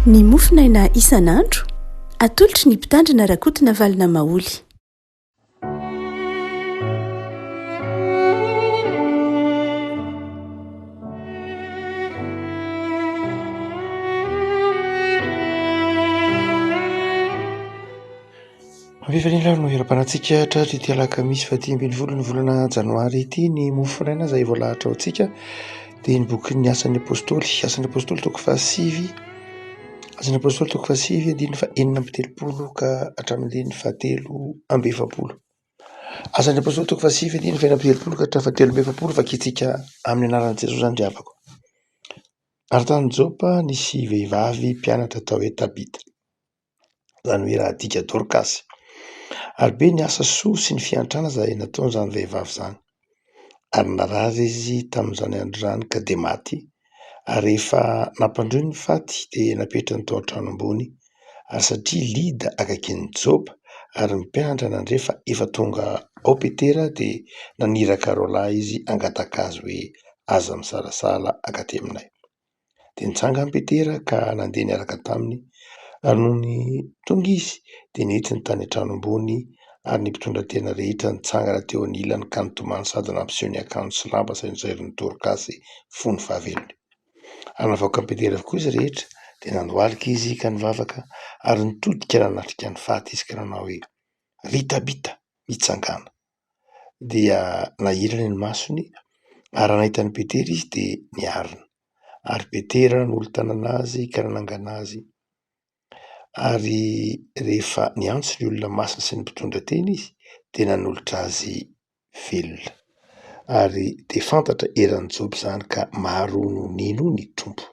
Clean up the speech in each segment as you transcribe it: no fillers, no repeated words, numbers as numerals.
Ny mofinaina isan'andro atolotry ny mpitandrina rakotina valina maoly. Mifanila no era-panantsika hatratra ity alakamisy 10 ny volana janoary ity ny mofinaina izay voalahatra ao antsika dia ny bokin'ny asan'ny apôstôly toko fahasivy asan'ny apôstôly toko fahasivy andininy fa 4 ka hatramin'ny 7 asan'ny apôstôly toko fahasivy andininy fa 4 ka hatramin'ny 7 vakitsika amin'ny anaran'i Jesosy andriavako. Ary tany Jopa nisy vehivavy mpianatra atao hoe Tabita, izany hoe raha adika Dorkasy. Ary be ny asa soa sy ny fiantrana izay nataon'izany vehivavy izany. Ary narary izy tamin'izany andro izany ka dia maty. Ary rehefa nampandroy ny faty dia napetrany tao an-trano ambony. Ary satria Lida akaikin'ny Jopa ary mpianatra nandrefa efa tonga ao Petera dia naniraka roalahy izy angataka azy hoe aza misalasala akaty aminay. Dia nitsanga Petera ka nandeha niaraka taminy. Ary noho ny tonga izy dia nentiny tany an-trano ambony ary ny mpitondra tena rehetra nitsangana teo anilany ka nitomany sady nampiseho ny akanjo sy lamba sainjozairiny Dorkasy fony fahavelony. Ary navoaka ny Petera avokoa izy rehetra dia nandohalika izy ka nivavaka ary nitodika nanatrika ny faty izy ka nanao hoe ry Tabita mitsangana. Dia nahirana ny masony ary nahita ny Petera izy dia niarina. Ary Petera nolo tanana azy ka nanangana azy. Ary rehefa niantso ny olona masina sy ny mpitondra teny izy dia nanolotra azy velona. Ary dia fantatra eran'ny Jopa izany ka maro no nino ny tompo.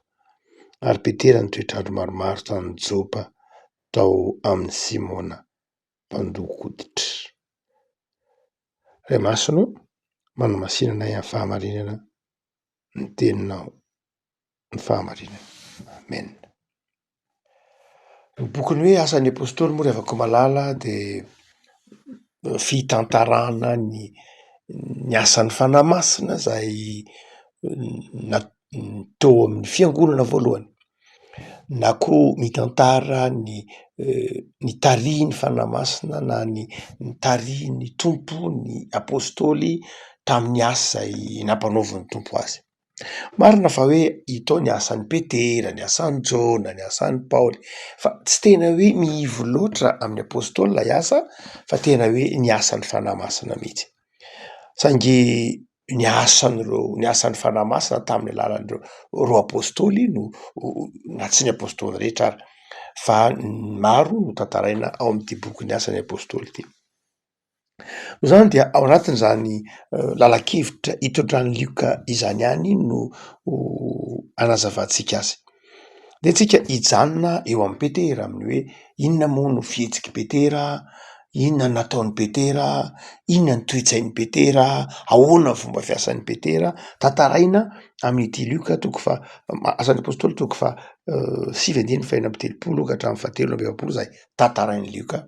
Ary Petera ny toetrandro maromaro tany Jopa tao amin'ny Simona mpandoha koditra. Ray masonao manao masinana amin'ny fahamarinana ny teninao, ny fahamarinana. Amen. Ny bokin'ny hoe asan'ny apôstôly moa rehefa koa malala dia fitantarana ny asan'ny fanahy masina izay teo amin'ny fiangonana voalohany, na koa mitantara ny tarihin'ny fanahy masina na ny tarihin'ny tompon'ny apôstôly tamin'ny asa izay nampanaoviny tompo azy. Marina fa hoe itao ny asan'ny Petera, ny asan'ny Jona, ny asan'ny Paoly, fa tsy tena hoe miivo loatra amin'ny apôstôly ilay asa fa tena hoe ny asan'ny fanahy masina mihitsy. Saingy ny asan'ny fanahy masina tamin'ny alalan'ireo apôstôly no na tsy ny apôstôly rehetra ary fa maro no tantaraina ao amin'ity boky ny asan'ny apôstôly ity. Noho izany dia ao anatin'izany lala-kevitra hitondran'ny Lioka izany ihany no anazavantsika azy. Dia tsika hijanona eo amin'ny Petera amin'ny hoe inona moa no fihetsiky Petera, inona no nataon'ny Petera, inona ny toe-tsain'ny Petera, ahoana ny fomba fiasan'ny Petera, tantaraina amin'ity Lioka asan'ny apôstôly toko fa 7:1-7 ka hatramin'ny 7:20 izay tantarain'ny Lioka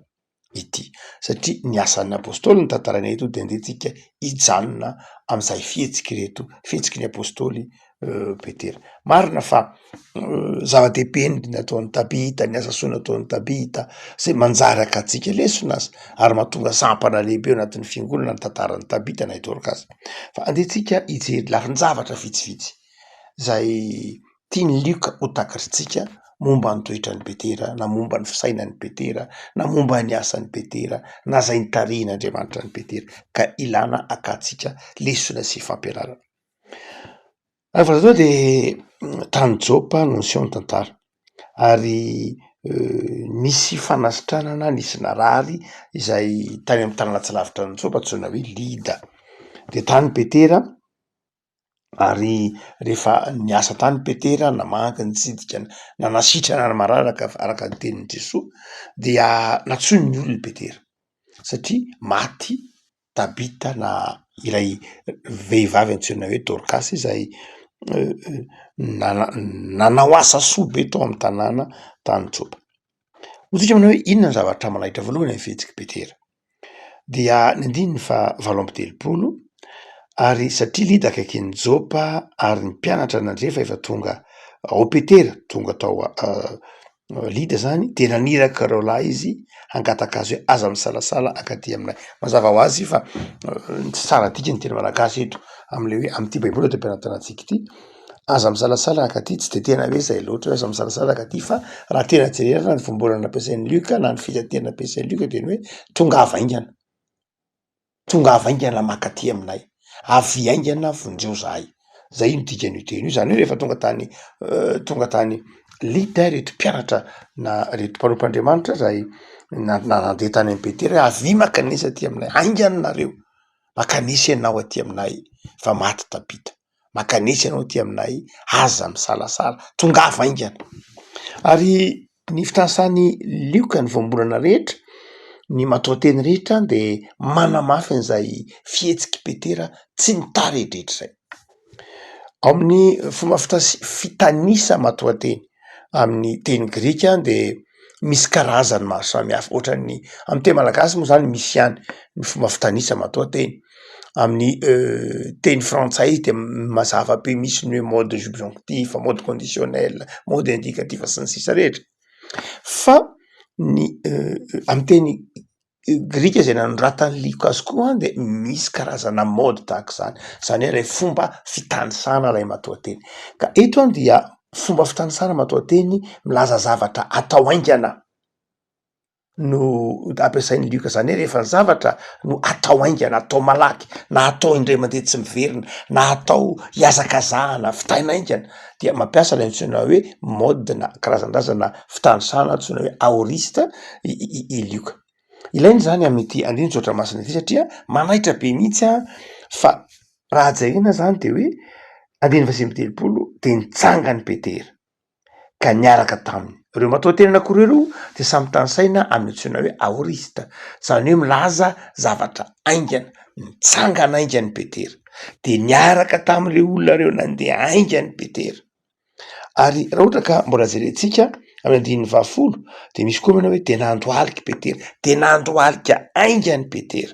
ity. Satria ny asan'ny apôstôly ny tantaraina eto dia andehantsika hijanona amin'izay fihetsiky ny apôstôly Petera. Marina fa zava-dehibe ny nataon'ny Tabita, ny asa soa nataon'ny Tabita izay manjary akantsika lesona azy ary mahatonga sampana lehibe ao anatin'ny fiangonana ny tantaran'ny Tabita na Dorkasy. Fa andehantsika hijery lafin-javatra vitsivitsy izay tian'ny Lioka ho takatritsika momba ny toetran'ny Petera, na momba ny fisainan'ny Petera, na momba ny asan'ny Petera, na izay nitarihin'Andriamanitra ny Petera ka ilana akantsika lesona sy fampianarana. Ary voalohany dia tany Jopa no niseho ny tantara ary nisy fanasitranana nisy narary izay tany amin'ny tanàna tsy lavitra ny Jopa antsoina hoe Lida. Dia tany Petera ary rehefa niasa tany Petera namaky nitsidika na nasitrana ny mararaka araka ny tenin'i Jesoa dia natsoiny ny olona Petera satria maty Tabita na ilay vehivavy antsoina hoe Dorkasy izay nanao asa soa be tao amin'ny tanàna tany Jopa. Hotsika manao hoe inona ny zavatra manaitra voalohany amin'ny fihetsiky Petera dia ny 7:20 ary satria Lida akaikin'ny Jopa ary ny mpianatra nandrefa efa tonga ao Petera tonga tao lida zany de naniraka reo lahy izy hangatakazo hoe aza misalasala akaty aminay mazava ho azy fa tsy tsara dika ny teny malagasy eto am'le hoe am'ty baiboly de ampianatanantsika ity aza misalasala akaty tsy de tena hoe zay loatra hoe aza misalasala akaty fa raha tena jerena ny fombolana nampiasain'ny Luka na ny fitatena nampiasain'ny Luka de ny hoe tonga avaingana makaty aminay avy aingana vonjeo zahay zay ino dikan'io teny io zany hoe rehefa tonga tany lida reto mpianatra na reto mpanompoandriamanitra zay nandeha tany am Petera avy makanisa aty aminay aingana nareo makanisy ianao aty aminay fa maty tabita makanisy ianao aty aminay aza misalasala tongava aingana ary ny fitransan'ny Lioka ny voambolana rehetra ny matoateny rehetra de manamafy an'izay fihetsiky Petera tsy nitarehdrehetra zay ao amin'ny fomba fitanisa matoateny amin'ny teny grika de misy karazany maro samihafa ohatran'ny amin'ny teny malagasy moa zany misy ihany ny fomba fitanisa matoateny amin'ny teny frantsay de mazava be misy ny hoe mode subjonctif mode conditionnel mode indicatif sy ny sisa rehetra fa ny amin'ny teny grika zay nanoratany Lioka azy koa de misy karazana mode tahaka zany hoe lay fomba fitanisana lay matoateny ka eto any dia fomba fitanisana matoateny milaza zavatra atao aingana no ampiasain'ny Lioka zany hoe rehefa ny zavatra no atao aingana atao malaky na atao indray mandeha tsy miverina na atao hiazakazahana fitainaingana dia mampiasa lay antsoina hoe mode na karazan-drazana fitanisana antsoina hoe aoriste i Lioka ilainy zany amin'ity andrindra ohatramasina ity satria manaitra be mihitsy fa raha jerena zany de hoe andiny vasimy telopolo de nitsangany Petera ka niaraka taminy reo matoateny anankireo de samy tanisaina amin'ny antsoina hoe aoriste zany hoe milaza zavatra aingana nitsangana aingany Petera de niaraka tam'le olona reo nandeha aingany Petera ary raha ohatra ka mbola jerentsika amin'ny andininy 20 de misy koa mana hoe de nandro aliky Petera de nandro alika aingany Petera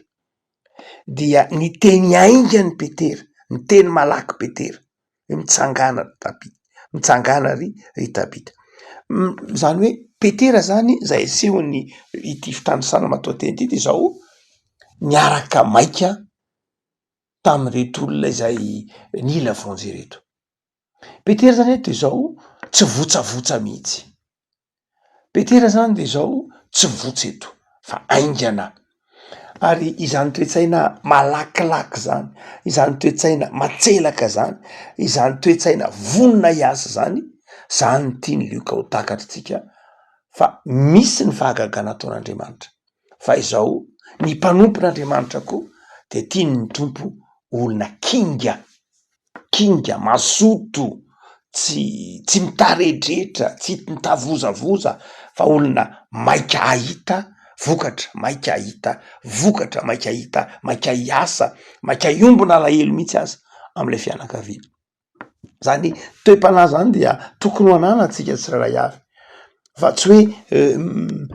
dia ny teny aingany Petera ny teny malaky Petera hoe mitsangana ry tabita zany hoe Petera zany zay asehony ity fitanisana matoateny ity de zao niaraka maika tam'reto olona izay nila vonjy reto Petera zany eto de zao tsy votsavotsa mihitsy Petera zany de zao tsy votsy eto fa aingana ary izany toetsaina malakilaky zany izany toetsaina matselaka zany izany toetsaina vonona hiasa zany tiany Lioka ho takatritsika fa misy ny fahagaga nataon'Andriamanitra fa izao ny mpanompon'Andriamanitra koa de tiany ny tompo olona kinga mazoto tsy mitaredretra tsy mitavozavoza fa olona maika ahita vokatra maika ahita maika hiasa maika hiombona alahelo mihitsy aza am'ilay fianakaviana zany toe-panahy zany dia tokony ho anana antsika tsirairay avy fa tsy hoe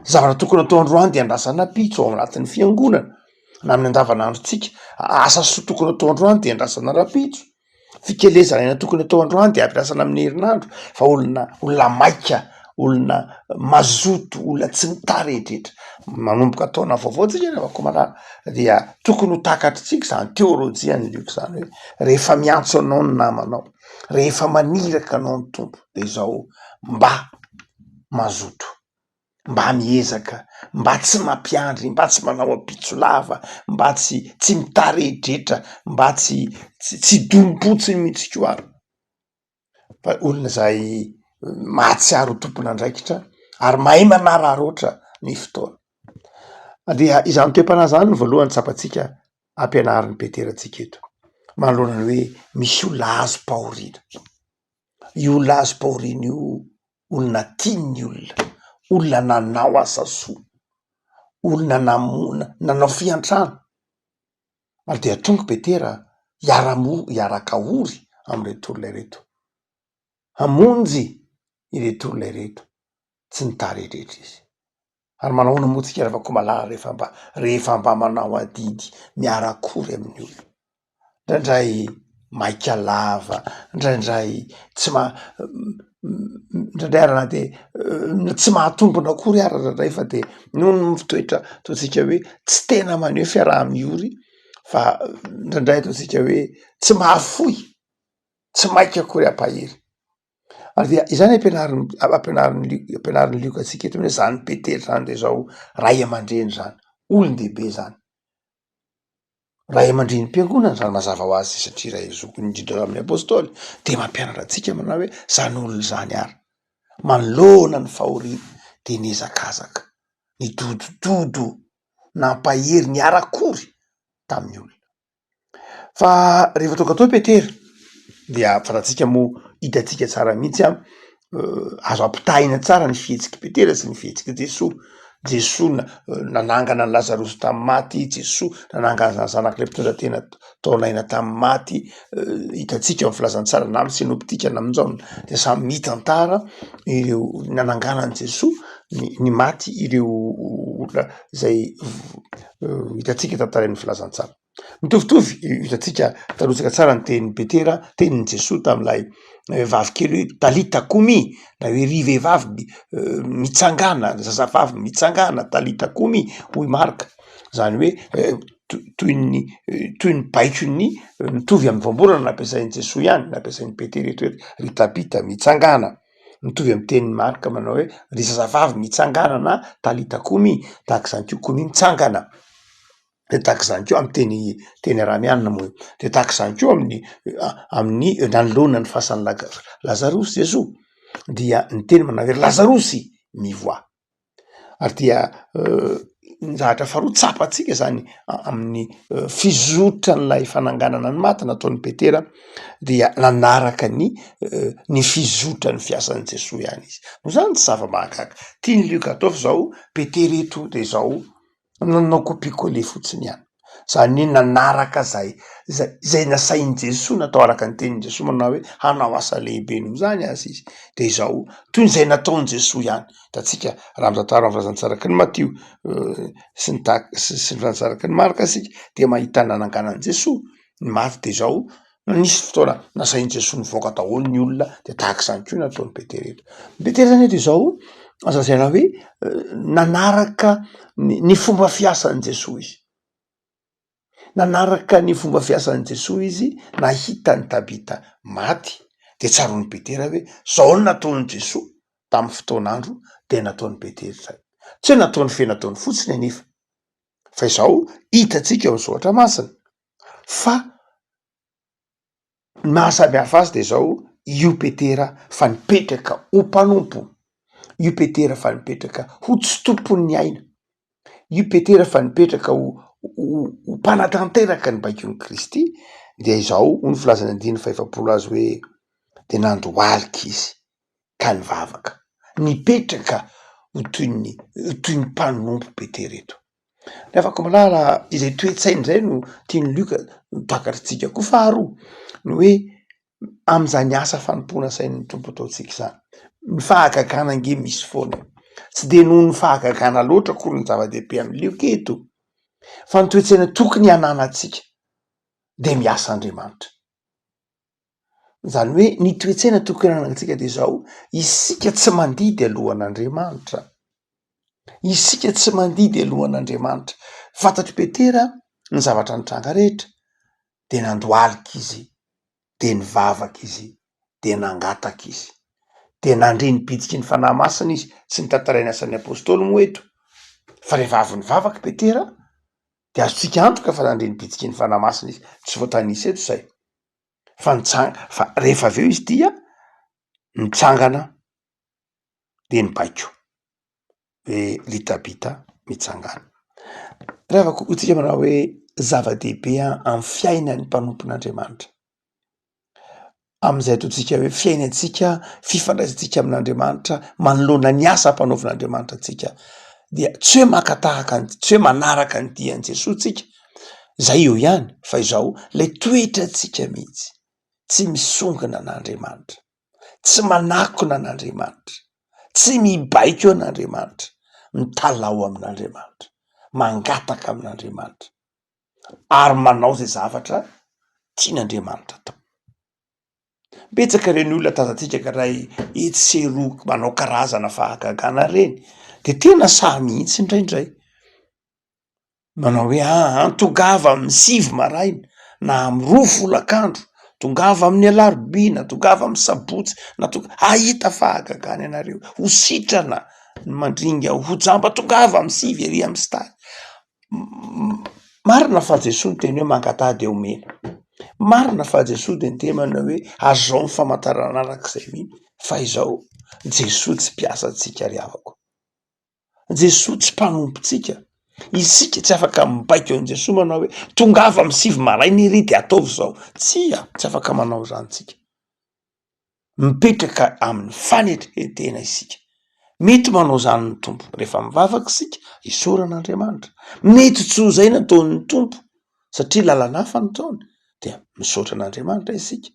zavatra tokony atao androany de andrasana pitso ao anatin'ny fiangonana na amin'ny andavanandrotsika asa soa tokony atao androany de andrasana rapitso fikelezana aina tokony atao androany de ampiasana amin'ny herinandro fa olona maika olona mazoto olona tsy mitarehdretra manomboka ataona vaovao tsika rehefa marara dia tokony ho takatritsika zany teolojia-ny Lioka zany hoe rehefa miantso anao ny namanao rehefa maniraka anao ny tompo de zao mba mazoto mba miezaka mba tsy mampiandry mba tsy manao apitso lava mba tsy mitarehdretra mba tsy dompotsiny mihitsy ko ary fa olona zay mahatsiaro tompon'andraikitra ary mahay manararoatra ny fotoana dia izany toe-panahy zany no voalohany tsapatsika ampianarin'ny Petera tsika eto manoloana ny hoe misy olona azo pahorina io olona azo pahorina io olona tiany olona nanao asa soa olona nanao fiantrano ary dia tonga Petera hiaraka ory am'ireto olona ireto hamonjy ireto olona ireto tsy nitarehdretra izy ary manao moatsika rehefa malala rehefa mba manao adidy miarakory amin'ny olona ndraindray maika lava ndraindray indraindray arana de tsy mahatombona akory ara ndraindray fa de noho fitoetra ataotsika hoe tsy tena maneho fiaraha-miory fa indraindray ataotsika hoe tsy mahafoy tsy maiky akory ampahery ary dia izany ampianarin'ny lioka atsika eto hoe zany petery zany de zao ray aman-dreny zany olon-dehibe zany ray aman-dreny mpiangonana zany mazava ho azy satria ray zokiny indrindra amin'ny apôstôly de mampianatra atsika manao hoe zany olona zany ary manoloana ny fahoriana de niezakazaka ny dodododo nampahery ny arakory tamin'ny olona fa rehefa tonga tao petery dia fatatsika moa hitatsika tsara mihitsy azo ampitahina tsara ny fihetsiky petera sy ny fihetsiky Jesosy nanangana ny Lazarosy tamy maty, Jesosy nanangana zanak'ilay mpitondra tena taonaina tamy maty, hitatsika amin'ny filazantsara na amin'ny sinoptika na amin'izao de samy mitantara ireo nananganany Jesosy ny maty ireo olona zay hitatsika tantarain'ny filazantsara. Mitovitovy hitatsika tarotsika tsara ny tenin'ny Petera, tenin'ny Jesosy tam'ilay vavy kely hoe talita kumi, na hoe ry vehivavy mitsangana, zazavavy mitsangana, talita kumi, hoy Marka, zany hoe toy ny baitron'ny mitovy amin'ny voamborana nampiasain'ny Jesosy ihany, nampiasain'ny Petera eto hoe ry tabita mitsangana, mitovy amin'ny tenin'ny Marka manao hoe ry zazavavy mitsangana na talita kumi, tahak'izany ko kumi mitsangana. De tahak'izany keo amin'ny teny aramianina moa de tahak'izany keo amin'ny nanoloana ny fasan'ny Lazarosy Jesosy dia ny teny manao hoe Lazarosy mivoa. Ary dia ny zavatra faharoa tsapatsika zany amin'ny fizotran'ilay fananganana ny maty nataon'ny Petera dia nanaraka ny fizotran'ny fiasan'ny Jesosy ihany izy. No zany tsy zava-mahagaga tiany lioka atao fa zao Petera eto de zao nanao copier-coller fotsiny ihany. Zany hoe nanaraka zay nasain'i Jesosy natao araka ny tenin'i Jesosy manao hoe hanao asa lehibe noho zany azy izy. De izao toy ny zay nataon'i Jesosy ihany. Hitantsika raha mitantara amin'ny filazantsaraky ny Matio sy ny filazantsaraky ny Marka asika de mahita nananganan'i Jesosy ny maty de izao nisy fotoana nasain'i Jesosy nivoaka daholo ny olona de tahak'izany koa nataon'ny Petera eto. Petera zany eto izao azasaina hoe nanaraka ny fomba fiasan'i Jesosy izy. Nanaraka ny fomba fiasan'i Jesosy izy, nahita ny Tabita maty de tsaron'ny Petera hoe zao no nataon'i Jesosy tamy fotoan'andro de nataon'ny Petera zay. Tsy hoe nataon'ny fenataony fotsiny anefa fa izao hitatsika amin'ny soratra masina fa mahasamihafa azy de zao io Petera fa nipetraka ho mpanompo, io Petera fa nipetraka ho tsy tompon'ny aina, io Petera fa nipetraka ho mpanatanteraka ny baikon'i Kristy, dia izao ny filazany andiny faefapolo azy hoe de nandohalika izy ka nivavaka, nipetraka ho toy ny mpanompo Petera eto. Ny afaka malala izay toetsainy zay no tiany lioka takatritsika koa faharoa ny hoe am'izany asa fanompona sain'ny tompo ataotsika zany. Ny fahagagana nge misy foana, tsy de noho ny fahagagana loatra akory ny zava-dehibe amin'ny lioka eto, fa ny toetsaina tokony hananantsika de miasa Andriamanitra. Zany hoe ny toetsaina tokony hananantsika de zao isika tsy mandidy alohan'Andriamanitra, isika tsy mandidy alohan'Andriamanitra. Fantatry Petera ny zavatra nitranga rehetra de nandohalika izy, de nivavaka izy, de nangataka izy, de nandre nipidiky ny fanahy masina izy sy ny tantarainy asan'ny apôstôly moa eto. Fa rehefa avy nivavaka Petera de azotsika antoka fa nandre nipidiky ny fanahy masina izy, tsy voatanisa eto zay fa rehefa avy eo izy dia nitsangana de nibaiko hoe ry Tabita mitsangana. Ravako hotsika manao hoe zava-dehibe amin'ny fiainan'ny mpanompon'Andriamanitra. Am'izay ataotsika hoe fiainantsika, fifandraisantsika amin'Andriamanitra, manoloana ny asa ampanaovan'Andriamanitra antsika dia tsy hoe makatahaka tsy hoe manaraka ny dian'i Jesosy tsika, zay eo ihany fa izao lay toetratsika mihitsy, tsy misongona an'Andriamanitra, tsy manakona an'Andriamanitra, tsy mibaiko an'Andriamanitra, mitalao amin'Andriamanitra, mangataka amin'Andriamanitra ary manao zay zavatra tian'Andriamanitra atao. betsaka reny olona tazantsika ka raha etseroa manao karazana fahagagana reny de tena sahy mihitsy indraindray manao hoe tongava amin'ny 7 maraina na amy 2 folakandro, tongava amin'ny alarobia, tongava amin'ny sabotsy na ahita fahagagana ianareo ho sitrana mandringa ho jamba tongava amin'ny 7 ery amy stary. Marina fa Jesosy ny teny hoe mangatady eo mena, marina fa Jesosy de ny teny manao hoe azao ny famantarana arak'izay miny fa izao Jesosy tsy mpiasa antsika ry havako, Jesosy tsy mpanompotsika, isika tsy afaka mibaiko an' Jesosy manao hoe tongava amin'ny 7 maraina ery de ataovy zao, tsy afaka manao zantsika, mipetraka amin'ny fanetretena isika. Mety manao zany ny tompo rehefa mivavaka isika isaoran'Andriamanitra, mety tso zay nataon'ny tompo satria lalana hafa nataony dia misaotra an'Andriamanitra isika.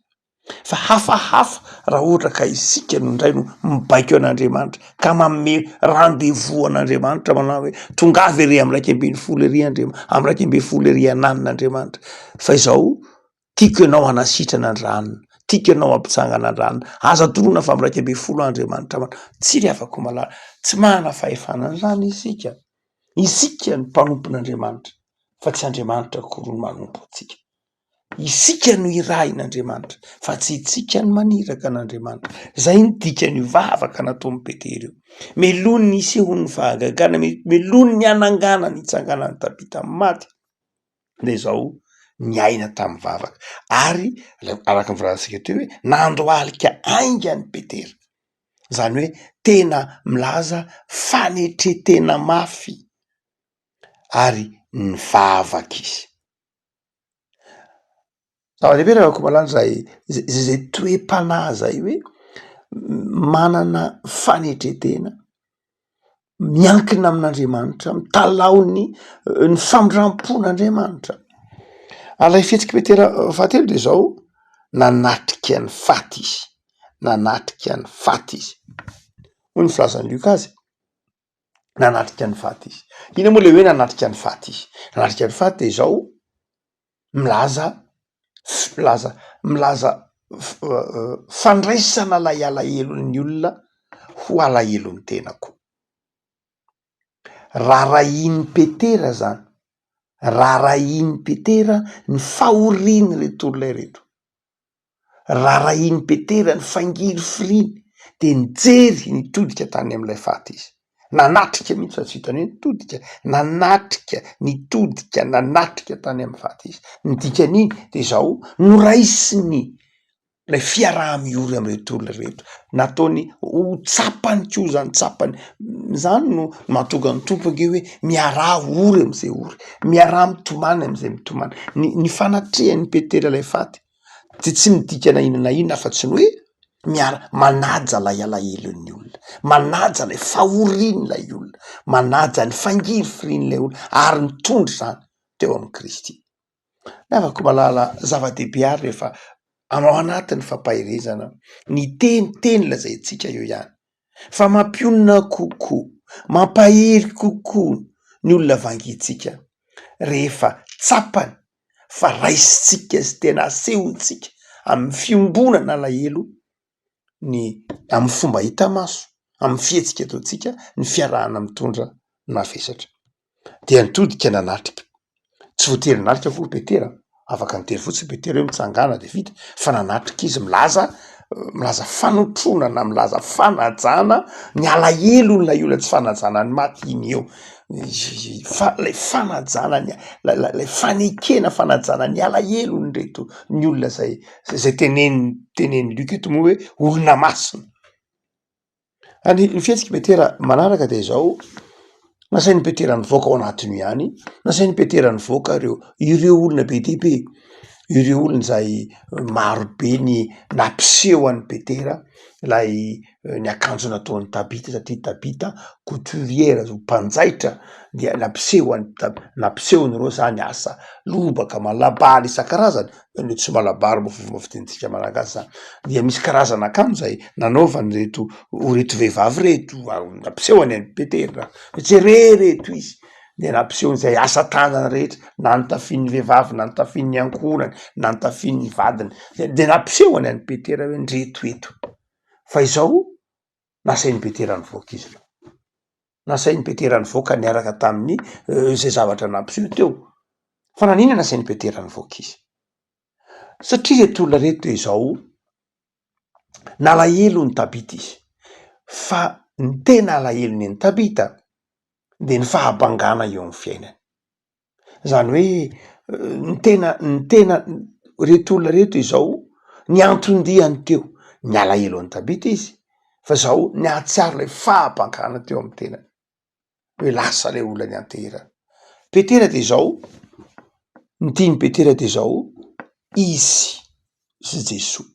Fa hafahafa raha ohatra ka isika no indray no mibaiko an'Andriamanitra ka manome rendez-vous an'Andriamanitra manao hoe tongava ery amy 120 ery amy 120 ery anan'Andriamanitra fa izao tiako ianao hanasitrana andranona, tiako ianao ampitsangana andranona, aza toroana fa amy 120 Andriamanitra mana tsy ry afako malala, tsy mahana fahefanana zany isika ny mpanompon'Andriamanitra fa tsy Andriamanitra koa no manompo antsika, isika no irahin'Andriamanitra fa tsy itsika ny maniraka an'Andriamanitra. Zay ny dikany vavaka nataon'ny Petera io, melony ny isehon'ny fahagagana, melony ny anangana ny itsanganan'ny Tabita amin'ny maty de zao niaina tamin'ny vavaka ary araka ny volantsika teo hoe nandohalika aingany Petera, zany hoe tena milaza fanetretena mafy ary ny vavaka izy. Zava-dehibe raha ko malany zay toe-panahy zay hoe manana fanetretena, miankina amin'Andriamanitra, mitalao ny famindrampon'Andriamanitra. Alay fihetsiky Petera fahatelo de zao nanatrika ny faty izy, nanatrika ny faty izy. Hoy ny filazan'ny Lukazy, nanatrika ny faty izy. Ina moa le hoe nanatrika ny faty izy? Nanatrika ny faty de zao milaza fandraisana lay alahelon'ny olona ho alahelon'ny tenako. Rarahin'ny Petera zany, rarahin'ny Petera ny fahoriany reto olona ireto, rarahin'ny Petera ny fangiry firiny de nijery nitodika tany am'ilay faty izy, nanatrika mihitsy fa tsy hitany hoe nitodika, nanatrika nitodika nanatrika tany amin'ny faty izy. Ny dikan'iny de zao noraisiny lay fiaraha-miory am'reto olona reto, nataony ho tsapany ko zany, tsapany zany no mahatonga ny tompo ange hoe miaraha ory am'izay ory, miaraha mitomany am'izay mitomany. Ny fanatrehan'ny Petera lay faty de tsy midika na inona fa tsy ny hoe manaja lay alahelon'ny olona, manaja lay fahorian'lay olona, manaja ny fangiry firian'lay olona ary nitondry zany teo amin'ny Kristy. Afaka malala zava-dehibe ary rehefa ao anatin'ny fampahirezana ny teniteny lazaintsika eo ihany fa mampionona kokoa, mampahery kokoa ny olona vangintsika rehefa tsapany fa raisitsika sy tena asehontsika amin'ny fiombonana alahelo ny amin'ny fomba hita maso, amin'ny fihetsika ataotsika ny fiarahana mitondra mavesatra dia nitodika nanatrika. Tsy voatery nanatrika vo Petera, afaka nitery fotsiny Petera hoe mitsangana de vita, fa nanatrika izy milaza fanotronana, milaza fanajana ny alahelon'lay olona tsy fanajana ny maty iny eo, lay fanajana lay fanekena fanajana ny alahelony reto ny olona zay tenen'ny Luka eto moa hoe olona masina. Any ny fihetsiky Petera manaraka de zao nasain'ny Petera nivoaka ao anatiny ihany, nasain'ny Petera nivoaka ireo olona be dehibe, ireo olona zay marobe ny nampiseho an'ny Petera lay ny akanjo nataon'ny Tabita satria Tabita couturière mpanjaitra dia nampisehony reo zany asa lobaka malabary isan-karazany, ny tsy malabary moa fitentsika malagasy zany, dia misy karazana akanjo zay nanaovany reto vehivavy reto nampisehony an'ny Petera, jereo reto izy de nampisehon'izay asa tanana rehetra, na ny tafian'ny vehivavy, na ny tafian'ny ankorany, na ny tafian'ny vadiny, de nampisehony any Petera hoe ndreto eto. Fa izao nasain'ny Petera nivoaka izy. Nasain'ny Petera nivoaka niaraka tamin'ny zay zavatra nampiseho teo. Fa nanina nasain'ny Petera nivoaka izy? Satria reto olona reto izao nalahelo ny Tabita izy. Fa ny tena alahelo ny Tabita de ny fahabangana eo amin'ny fiainany. Zany hoe ny tena reto olona reto izao ny antondihany teo ny alahelo ny Tabita izy, fa zao ny ahatsiaro le fahabangana teo amin'ny tenany. Hoe lasa le olona ny antehirana. Petera de zao, ny tiany Petera de zao, izy sy Jesoa.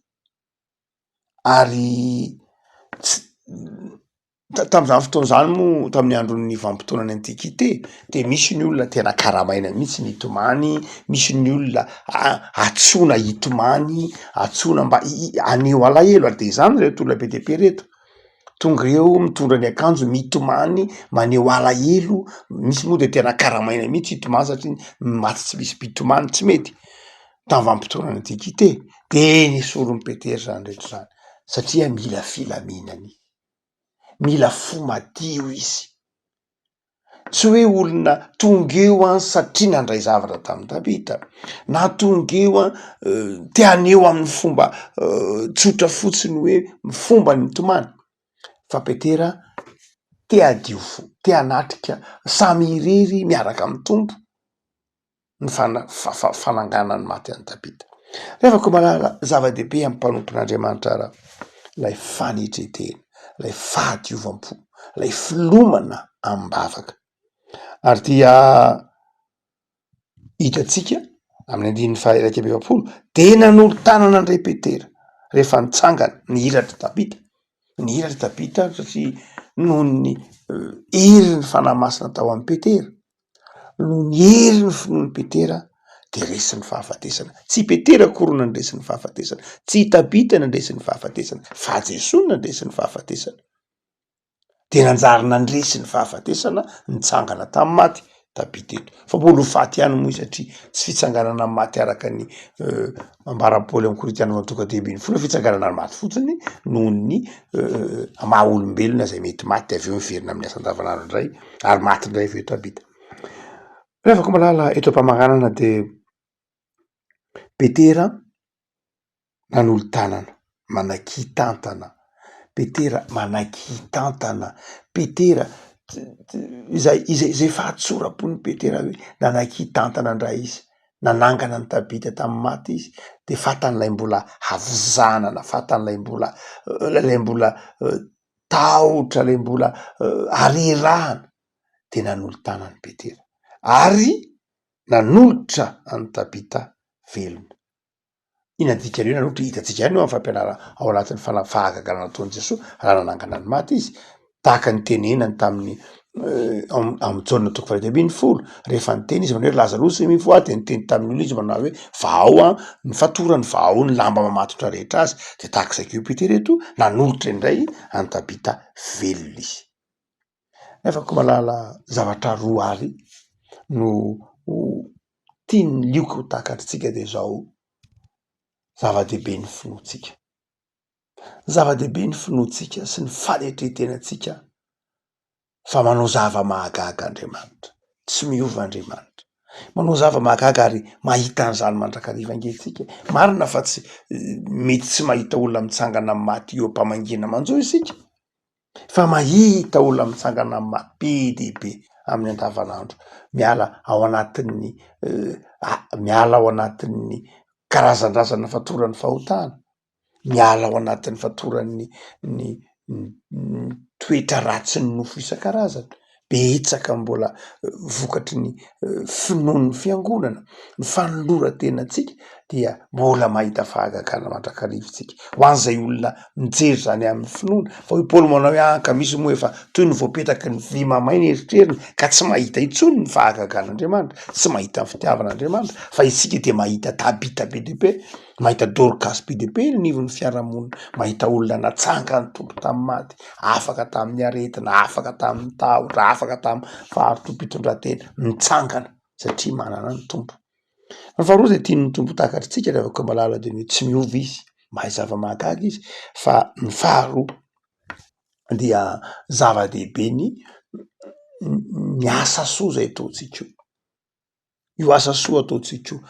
Ary tam'izany fotoan'izany moa, tamin'ny andron'ny vanim-potoanan'ny antikité, de misy ny olona tena karamaina mihitsy ny hitomany, misy ny olona atsona hitomany, atsona mba aneo alahelo, ary de zany reto olona be de be reto. Tonga eo mitondra ny akanjo mitomany, maneho alahelo, misy moa de tena karamaina mihitsy hitomany satria maty tsy misy mpitomany tsy mety. Tamin'ny vanim-potoanan'ny antikité, de nisoron'ny Petera zany rehetra zany, satria mila filaminany, mila fo madio izy. Tsy hoe olona tonga eo satria nandray zavatra tamin'ny Tabita, na tonga eo te haneo amin'ny fomba tsotra fotsiny hoe fomba ny tomany. Fa Petera te hadio fo, te hanatrika samy irery miaraka amin'ny tompo ny fananganany maty an'ny Tabita. Rehefako malala zava-dehibe amin'ny mpanompon'Andriamanitra raha, lay fanetretena, lay fahadiovam-po, lay filomana am-bavaka. Ary dia hitatsika amin'ny andininy faha iraika amby efapolo, de nanolo tanana andray Petera rehefa nitsangana nihiratra Tabita. Nihiratra Tabita satria noho ny heriny fanahy masina tao amin'ny Petera, no ny heriny finoan'ny Petera, de resy ny fahafatesana. Tsy Petera akory nandresy ny fahafatesana, tsy Tabita nandresy ny fahafatesana, fa Jesoa nandresy ny fahafatesana. De nanjary nandresy ny fahafatesana nitsangana tamin'ny maty Tabita eto. Fa mbola ho faty ihany moa satria tsy fitsanganana amin'ny maty araka ny ambara Paoly amin'ny Korinthiana tonga debiny folo, fitsanganana ny maty fotsiny noho ny maha olombelona zay mety maty avy eo miverina amin'ny asa andavanandro indray, ary maty indray avy eo Tabita. Rehefako malala eto am-pamaganana de Petera nanolo tanana, manakitantana. Petera manakitantana. Petera izay fahatsoram-pon'ny Petera hoe nanakitantana indray izy, nanangana ny Tabita tamin'ny maty izy, de fatan'ilay mbola havizanana, fatan'ilay mbola tahotra, lay mbola arerahana, de nanolo tanany Petera, ary nanolotra any Tabita velona. Inadika reo nanolotra, hitatsika ihany eo amin'ny fampianarana ao anatin'ny fahagagana nataon'i Jesoa raha nanangana ny maty izy, tahaka ny tenenany tamin'ny amin'ny Jaona toko faha dimy ambin'ny folo, rehefa niteny izy manao hoe Lazarosy mivoady, niteny tamin'olo izy manao hoe vao ny fatorany, vao ny lamba mamatotra rehetra azy, de tahak'izay keo Petera eto nanolotra indray any Tabita velona izy. Nefako malala zavatra roa ary no tiany lioka ho takatritsika de zao, zava-dehibe ny finoantsika. Zava-dehibe ny finoantsika sy ny fanetretenantsika fa manao zava mahagaga Andriamanitra, tsy miova Andriamanitra. Manao zava mahagaga ary mahita an'izany mandrakariva angelitsika. Marina fa tsy mety tsy mahita olona mitsangana amin'ny maty eo am-pamangina manjo isika, fa mahita olona mitsangana amin'ny maty be dehibe amin'ny andavanandro, miala ao anatin'ny karazan-drazana fatoran'ny fahotana, miala ao anatin'ny fatoran'ny toetra ratsy ny nofo isan-karazany. Betsaka mbola vokatry ny finoan'ny fiangonana, ny fanoloran-tenantsika dia mbola mahita fahagagana mandrakarivantsika ho an'izay olona mijery zany amin'ny finoana. Fa hoe Paoly manao hoe ka misy moa efa toy ny voapetaka ny vy mamay ny eritreriny ka tsy mahita intsony ny fahagagan'Andriamanitra, tsy mahita ny fitiavan'Andriamanitra, fa isika dia mahita Tabita be dehibe mahita Dorcas be dia be ny nivon'ny fiarahamonina, mahita olona natsanga ny tompo tamin'ny maty, afaka tamin'ny aretina, afaka tamin'ny tahotra, afaka tamin'ny faharom-pitondratena, mitsangana satria manana ny tompo. Ny faharoa zay tian'ny tompo takatritsika rehefa koa malala dia ny hoe tsy miova izy, mahay zava-mahagaga izy, fa ny faharoa dia zava-dehibe ny asa soa zay ataontsika io asa soa ataontsika io.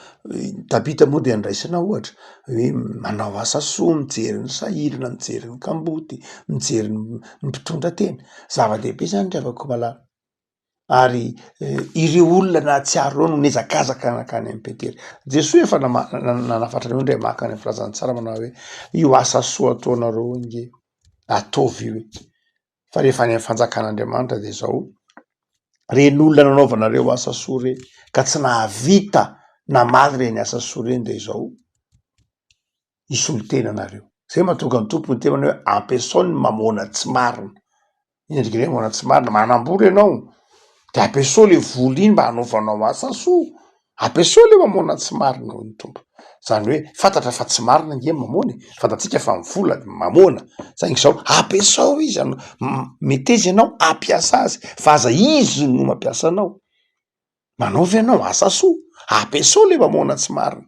Tabita moa dia andraisana ohatra hoe manao asa soa, mijery ny sahirana, mijery ny kamboty, mijery ny mpitondratena, zava-dehibe zany rehefa koa malala. Ary ireo olona na tsiaro reo no nezakazaka nakany amin'ny Petera. Jesoa efa nanafatra an'io ndray maka any amin'ny filazany tsara manao hoe io asa soa ataonareo inge ataovy io. Fa rehefa any amin'ny fanjakan'Andriamanitra dia zao, reny olona nanaovanareo asa soa reny ka tsy nahavita namaly reny asa soa reny dia zao isolotena anareo. Zay mahatonga ny tompo ny temany hoe ampiasao ny mamona tsy marina. Indrindra hoe mamona tsy marina, manam-bola ianao dia ampiasao le vola iny mba hanaovanao asa soa, ampiasao le mamona tsy marina hoy ny tompo. Zany hoe fantatra fa tsy marina nge mamona, fantatsika fa mivola mamona, saingy zao ampiasao izy, mety izy ianao ampiasa azy fa aza izy no mampiasa anao, manaova ianao asa soa, ampiasao le mamona tsy marina.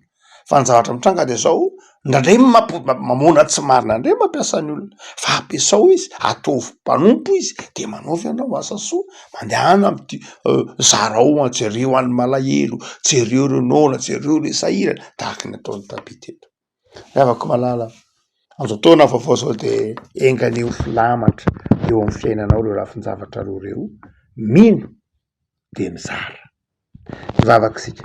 Fa ny zavatra mitranga dia zao ndraindray mamona tsy marina indray mampiasa ny olona, fa ampiasao izy, ataovy mpanompo izy dia manaova ianao asa soa, mandehana amty zarao jereo any malahelo, jereo reo nona, jereo le sahirana, tahaka ny ataon'ny Tabita eto. Rehavako malala am'zao taona vaovao zao dia enganeo filamatra eo amin'ny fiainanao reo lafin-javatra roa reo, mino dia mizara. Zavakisika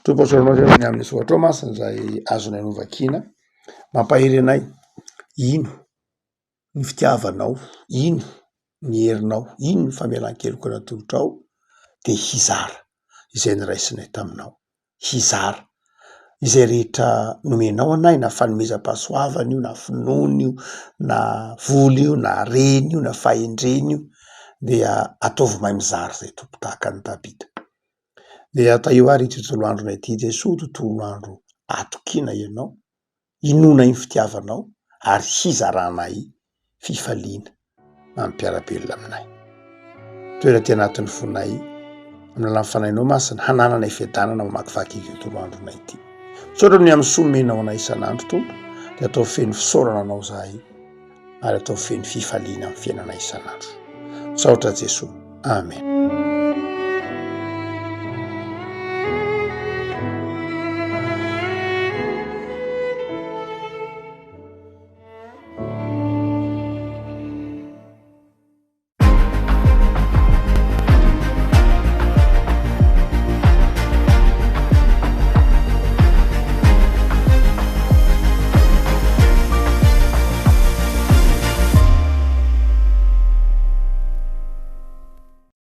tompo asoranao zay ny amin'ny soatrao masina zay azonay novakina, mampahery anay, ino ny fitiavanao, ino ny herinao, ino ny famelan-keloka natolotrao dia hizara izay niraisinay taminao, hizara izay rehetra nomenao anay, na fanomezam-pahasoavana io, na finoana io, na vola io, na reny io, na fahendreny io, dia ataovy mahay mizara zay tompo tahaka ny Tabita. Dia taio ary ity tontolo andronay ity Jesoa, tontolo andro atokina ianao, inona iny fitiavanao ary hizaranay fifaliana mampiarabelona aminay. Toera ty anatin'ny fonay amin'ny alalan'ny fanahinao masina hanananay fiadanana mamakivaky ity tontolo andronay ity. Saotra ny amin'ny somenao anay isan'andro tompo, dia atao feno fisaorana anao zahay ary atao feno fifaliana amin'ny fiainanay isan'andro. Saotra Jesoa. Amen.